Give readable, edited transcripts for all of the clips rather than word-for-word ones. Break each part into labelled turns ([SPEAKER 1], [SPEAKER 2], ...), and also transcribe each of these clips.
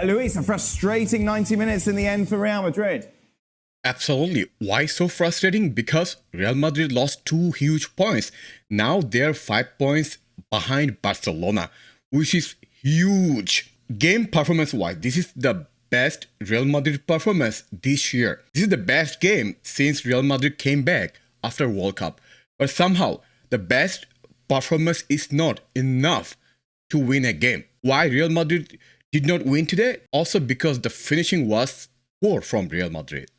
[SPEAKER 1] Luis, a frustrating 90 minutes in the end for Real Madrid.
[SPEAKER 2] Absolutely. Why so frustrating? Because Real Madrid lost 2 huge points. Now they're 5 points behind Barcelona, which is huge. Game performance-wise, this is the best Real Madrid performance this year. This is the best game since Real Madrid came back after World Cup. But somehow, the best performance is not enough to win a game. Why Real Madrid did not win today? Also because the finishing was poor from Real Madrid.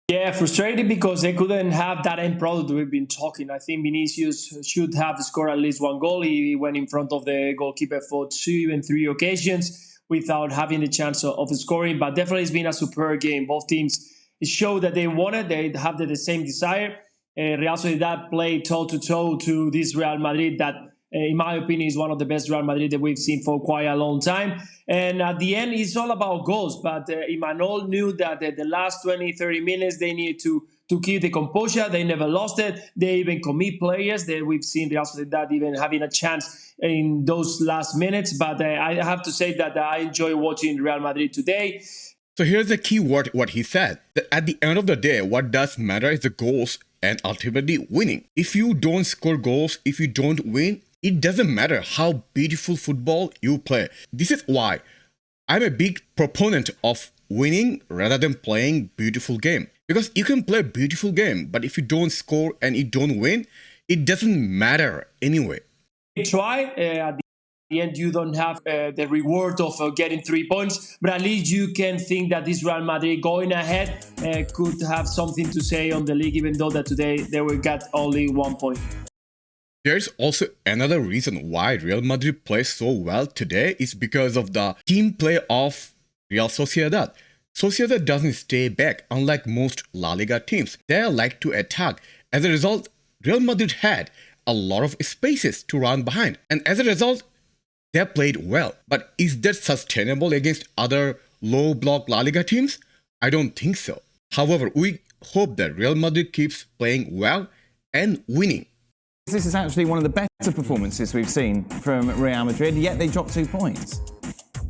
[SPEAKER 3] Yeah, frustrated because they couldn't have that end product we've been talking. I think Vinicius should have scored at least 1 goal. He went in front of the goalkeeper for 2, even 3 occasions without having the chance of scoring. But definitely it's been a superb game. Both teams showed that they wanted. They have the same desire. Real Sociedad played toe-to-toe to this Real Madrid that, in my opinion, is one of the best Real Madrid that we've seen for quite a long time. And at the end, it's all about goals. But Imanol knew that the last 20, 30 minutes, they needed to keep the composure. They never lost it. They even commit players. We've seen Real Sociedad even having a chance in those last minutes. But I have to say that I enjoy watching Real Madrid today.
[SPEAKER 2] So here's the key word, what he said. That at the end of the day, what does matter is the goals and ultimately winning. If you don't score goals, if you don't win, it doesn't matter how beautiful football you play. This is why I'm a big proponent of winning rather than playing beautiful game. Because you can play a beautiful game, but if you don't score and you don't win, it doesn't matter anyway.
[SPEAKER 3] Try. At the end, you don't have the reward of getting 3 points, but at least you can think that this Real Madrid going ahead could have something to say on the league, even though that today they will get only 1 point.
[SPEAKER 2] There's also another reason why Real Madrid plays so well today is because of the team play of Real Sociedad. Sociedad doesn't stay back, unlike most La Liga teams. They like to attack. As a result, Real Madrid had a lot of spaces to run behind. And as a result, they played well. But is that sustainable against other low block La Liga teams? I don't think so. However, we hope that Real Madrid keeps playing well and winning.
[SPEAKER 1] This is actually one of the better performances we've seen from Real Madrid, yet they dropped 2 points.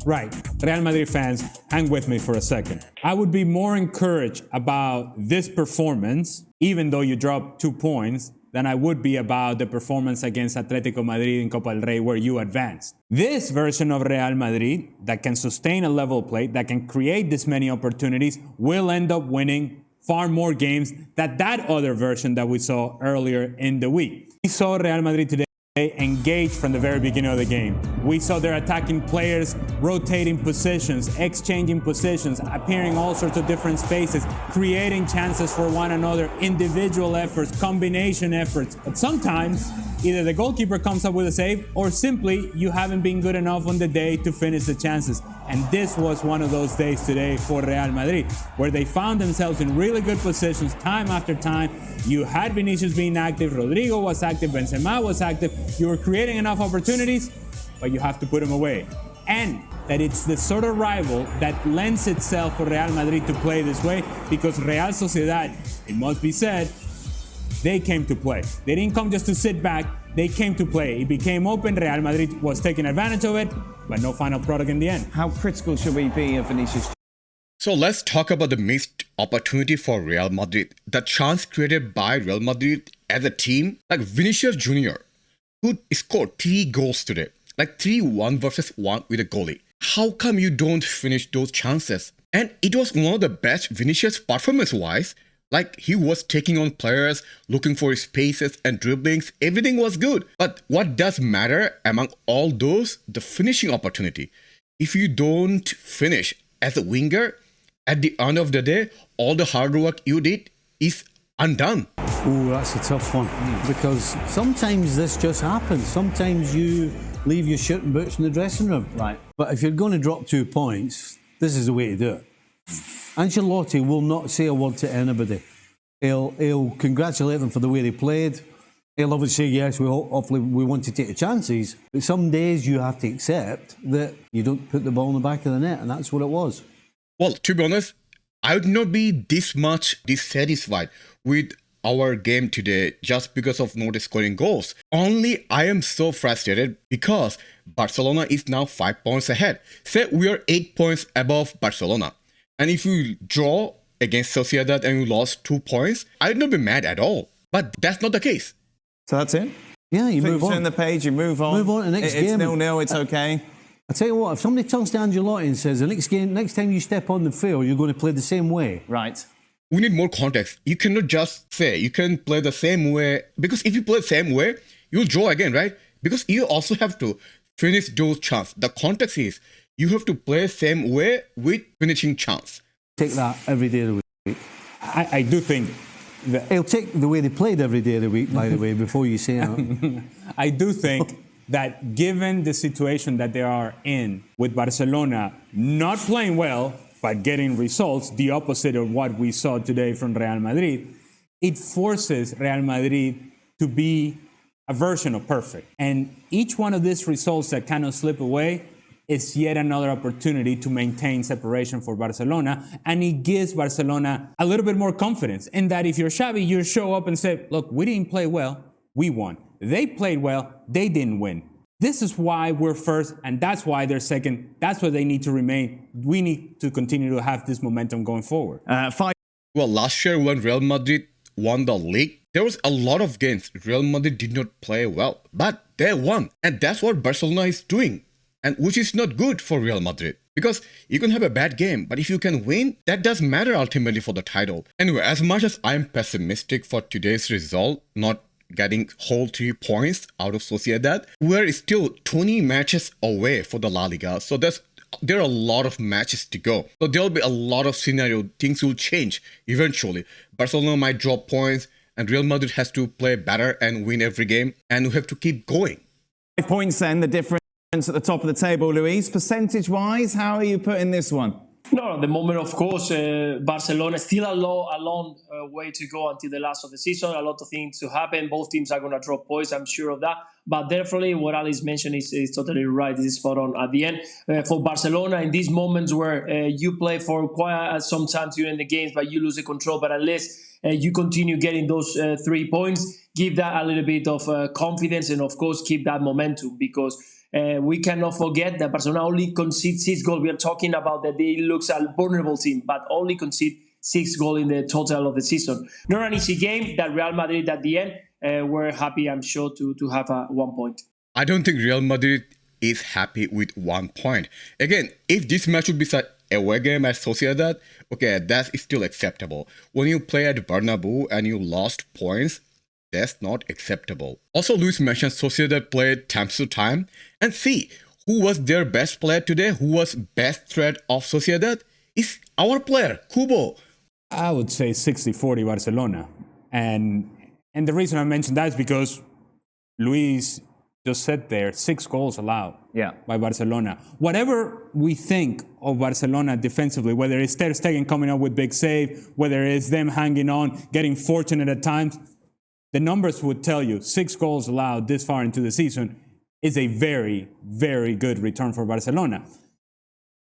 [SPEAKER 4] Right. Real Madrid fans, hang with me for a second. I would be more encouraged about this performance, even though you dropped 2 points, than I would be about the performance against Atletico Madrid in Copa del Rey where you advanced. This version of Real Madrid that can sustain a level play, that can create this many opportunities, will end up winning far more games than that other version that we saw earlier in the week. We saw Real Madrid today engage from the very beginning of the game. We saw their attacking players rotating positions, exchanging positions, appearing all sorts of different spaces, creating chances for one another, individual efforts, combination efforts. But sometimes either the goalkeeper comes up with a save or simply you haven't been good enough on the day to finish the chances. And this was one of those days today for Real Madrid, where they found themselves in really good positions time after time. You had Vinicius being active, Rodrigo was active, Benzema was active. You were creating enough opportunities, but you have to put them away. And that it's the sort of rival that lends itself for Real Madrid to play this way, because Real Sociedad, it must be said, they came to play. They didn't come just to sit back, they came to play. It became open, Real Madrid was taking advantage of it, but no final product in the end.
[SPEAKER 1] How critical should we be of Vinicius?
[SPEAKER 2] So let's talk about the missed opportunity for Real Madrid. The chance created by Real Madrid as a team, like Vinicius Junior, who scored 3 goals today, like 3 1-versus-1 with a goalie. How come you don't finish those chances? And it was one of the best Vinicius performance-wise. Like, he was taking on players, looking for spaces and dribblings. Everything was good. But what does matter among all those? The finishing opportunity. If you don't finish as a winger, at the end of the day, all the hard work you did is undone.
[SPEAKER 5] Oh, that's a tough one. Because sometimes this just happens. Sometimes you leave your shooting boots in the dressing room.
[SPEAKER 1] Right.
[SPEAKER 5] But if you're going to drop 2 points, this is the way to do it. Ancelotti will not say a word to anybody. He'll congratulate them for the way they played. He'll obviously say, yes, hopefully we want to take the chances. But some days you have to accept that you don't put the ball in the back of the net, and that's what it was.
[SPEAKER 2] Well, to be honest, I would not be this much dissatisfied with our game today just because of not scoring goals. Only I am so frustrated because Barcelona is now 5 points ahead. Say we are 8 points above Barcelona. And if we draw against Sociedad and we lost 2 points, I would not be mad at all. But that's not the case.
[SPEAKER 1] So that's it?
[SPEAKER 5] Yeah, you
[SPEAKER 1] So
[SPEAKER 5] move
[SPEAKER 1] you
[SPEAKER 5] on.
[SPEAKER 1] turn the page, you move on.
[SPEAKER 5] Move on to the next
[SPEAKER 1] It's
[SPEAKER 5] game.
[SPEAKER 1] 0-0, it's okay.
[SPEAKER 5] I tell you what, if somebody turns to Ancelotti and says, the next time you step on the field, you're going to play the same way.
[SPEAKER 1] Right.
[SPEAKER 2] We need more context. You cannot just say you can play the same way, because if you play the same way, you'll draw again, right? Because you also have to finish those chances. The context is you have to play the same way with finishing chance.
[SPEAKER 5] Take that every day of the week.
[SPEAKER 4] I do think that
[SPEAKER 5] He'll take the way they played every day of the week, by the way, before you say that.
[SPEAKER 4] I do think that given the situation that they are in with Barcelona not playing well but getting results, the opposite of what we saw today from Real Madrid, it forces Real Madrid to be a version of perfect. And each one of these results that cannot slip away is yet another opportunity to maintain separation for Barcelona. And it gives Barcelona a little bit more confidence in that if you're Xavi, you show up and say, look, we didn't play well, we won. They played well, they didn't win. This is why we're first, and that's why they're second. That's why they need to remain. We need to continue to have this momentum going forward.
[SPEAKER 2] Well, last year when Real Madrid won the league, there was a lot of games Real Madrid did not play well, but they won. And that's what Barcelona is doing, and which is not good for Real Madrid. Because you can have a bad game, but if you can win, that does matter ultimately for the title. Anyway, as much as I'm pessimistic for today's result, not getting whole 3 points out of Sociedad, we're still 20 matches away for the La Liga. So there are a lot of matches to go. So there'll be a lot of scenario. Things will change eventually. Barcelona might drop points and Real Madrid has to play better and win every game. And we have to keep going.
[SPEAKER 1] 5 points then, the difference at the top of the table, Luis. Percentage-wise, how are you putting this one?
[SPEAKER 3] No, at the moment, of course, Barcelona still a long way to go until the last of the season. A lot of things to happen. Both teams are going to drop points, I'm sure of that. But definitely what Alice mentioned is totally right. This is spot on at the end. For Barcelona, in these moments where you play for quite some time during the games, but you lose the control, but at least you continue getting those 3 points, give that a little bit of confidence and, of course, keep that momentum, because we cannot forget that Barcelona only concede 6 goals. We are talking about that they looks a vulnerable team, but only concede 6 goals in the total of the season. Not an easy game. That Real Madrid at the end, we're happy, I'm sure, to have 1 point.
[SPEAKER 2] I don't think Real Madrid is happy with 1 point. Again, if this match would be such a away game at Sociedad, okay, that's still acceptable. When you play at Bernabeu and you lost points, that's not acceptable. Also, Luis mentioned Sociedad played time to time. And see, who was their best player today? Who was best threat of Sociedad? Is our player, Kubo.
[SPEAKER 4] I would say 60-40 Barcelona. And the reason I mentioned that is because Luis just said there, 6 goals allowed by Barcelona. Whatever we think of Barcelona defensively, whether it's Ter Stegen coming up with big save, whether it's them hanging on, getting fortunate at times, the numbers would tell you 6 goals allowed this far into the season is a very, very good return for Barcelona.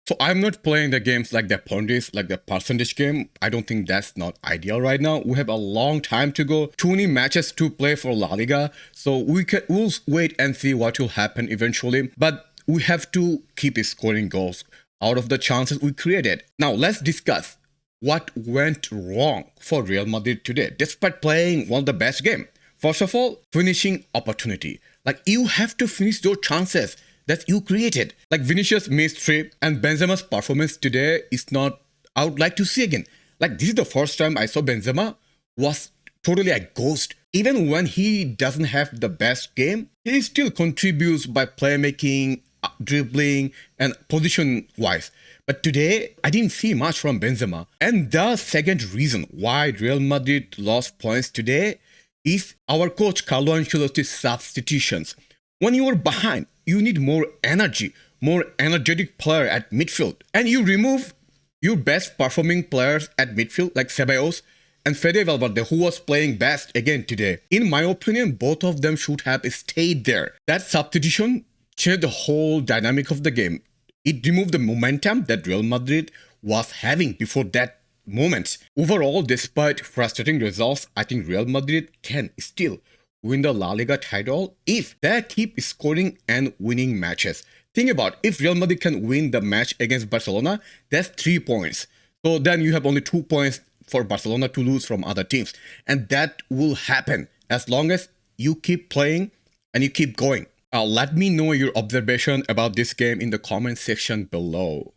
[SPEAKER 2] So I'm not playing the games like the pundits, like the percentage game. I don't think that's not ideal right now. We have a long time to go, 20 matches to play for La Liga. So we'll wait and see what will happen eventually. But we have to keep scoring goals out of the chances we created. Now let's discuss what went wrong for Real Madrid today, despite playing one of the best games. First of all, finishing opportunity. Like, you have to finish those chances that you created. Like, Vinicius missed 3, and Benzema's performance today is not, I would like to see again. Like, this is the first time I saw Benzema was totally a ghost. Even when he doesn't have the best game, he still contributes by playmaking, dribbling, and position-wise. But today, I didn't see much from Benzema. And the second reason why Real Madrid lost points today is our coach Carlo Ancelotti's substitutions. When you are behind, you need more energy, more energetic player at midfield. And you remove your best performing players at midfield like Ceballos and Fede Valverde, who was playing best again today. In my opinion, both of them should have stayed there. That substitution changed the whole dynamic of the game. It removed the momentum that Real Madrid was having before that moments. Overall, despite frustrating results, I think Real Madrid can still win the La Liga title if they keep scoring and winning matches. Think about if Real Madrid can win the match against Barcelona, that's 3 points. So then you have only 2 points for Barcelona to lose from other teams. And that will happen as long as you keep playing and you keep going. Let me know your observation about this game in the comment section below.